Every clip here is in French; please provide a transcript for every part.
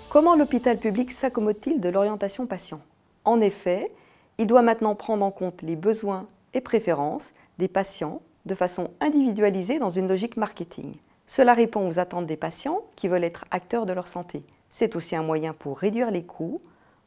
Comment l'hôpital public s'accommode-t-il de l'orientation patient? En effet, il doit maintenant prendre en compte les besoins et préférences des patients de façon individualisée dans une logique marketing. Cela répond aux attentes des patients qui veulent être acteurs de leur santé. C'est aussi un moyen pour réduire les coûts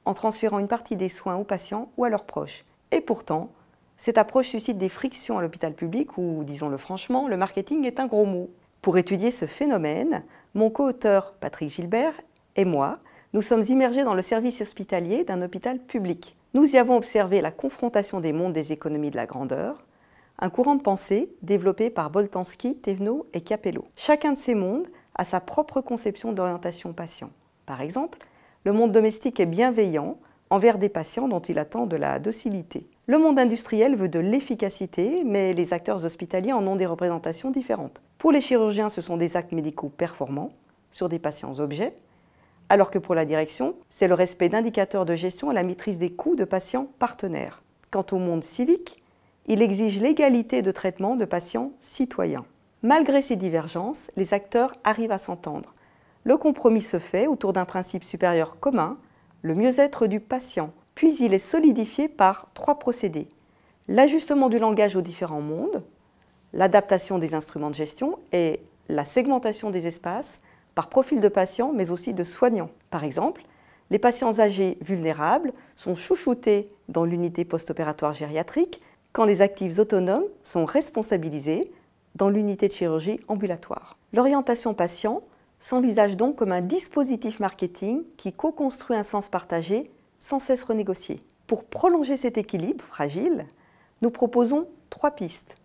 en transférant une partie des soins aux patients ou à leurs proches. Et pourtant, cette approche suscite des frictions à l'hôpital public où, disons-le franchement, le marketing est un gros mot. Pour étudier ce phénomène, mon co-auteur Patrick Gilbert et moi, nous sommes immergés dans le service hospitalier d'un hôpital public. Nous y avons observé la confrontation des mondes des économies de la grandeur, un courant de pensée développé par Boltanski, Thévenot et Capello. Chacun de ces mondes a sa propre conception d'orientation patient. Par exemple, le monde domestique est bienveillant envers des patients dont il attend de la docilité. Le monde industriel veut de l'efficacité, mais les acteurs hospitaliers en ont des représentations différentes. Pour les chirurgiens, ce sont des actes médicaux performants sur des patients objets, alors que pour la direction, c'est le respect d'indicateurs de gestion et la maîtrise des coûts de patients partenaires. Quant au monde civique, il exige l'égalité de traitement de patients citoyens. Malgré ces divergences, les acteurs arrivent à s'entendre. Le compromis se fait autour d'un principe supérieur commun, le mieux-être du patient. Puis il est solidifié par 3 procédés. L'ajustement du langage aux différents mondes, l'adaptation des instruments de gestion et la segmentation des espaces par profil de patients mais aussi de soignants. Par exemple, les patients âgés vulnérables sont chouchoutés dans l'unité post-opératoire gériatrique quand les actifs autonomes sont responsabilisés dans l'unité de chirurgie ambulatoire. L'orientation patient s'envisage donc comme un dispositif marketing qui co-construit un sens partagé sans cesse renégocié. Pour prolonger cet équilibre fragile, nous proposons 3 pistes.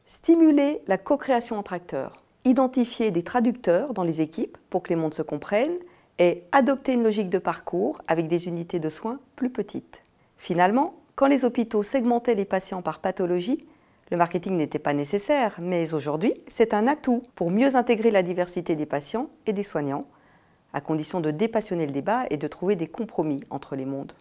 Stimuler la co-création entre acteurs, identifier des traducteurs dans les équipes pour que les mondes se comprennent et adopter une logique de parcours avec des unités de soins plus petites. Finalement, quand les hôpitaux segmentaient les patients par pathologie, le marketing n'était pas nécessaire, mais aujourd'hui, c'est un atout pour mieux intégrer la diversité des patients et des soignants, à condition de dépassionner le débat et de trouver des compromis entre les mondes.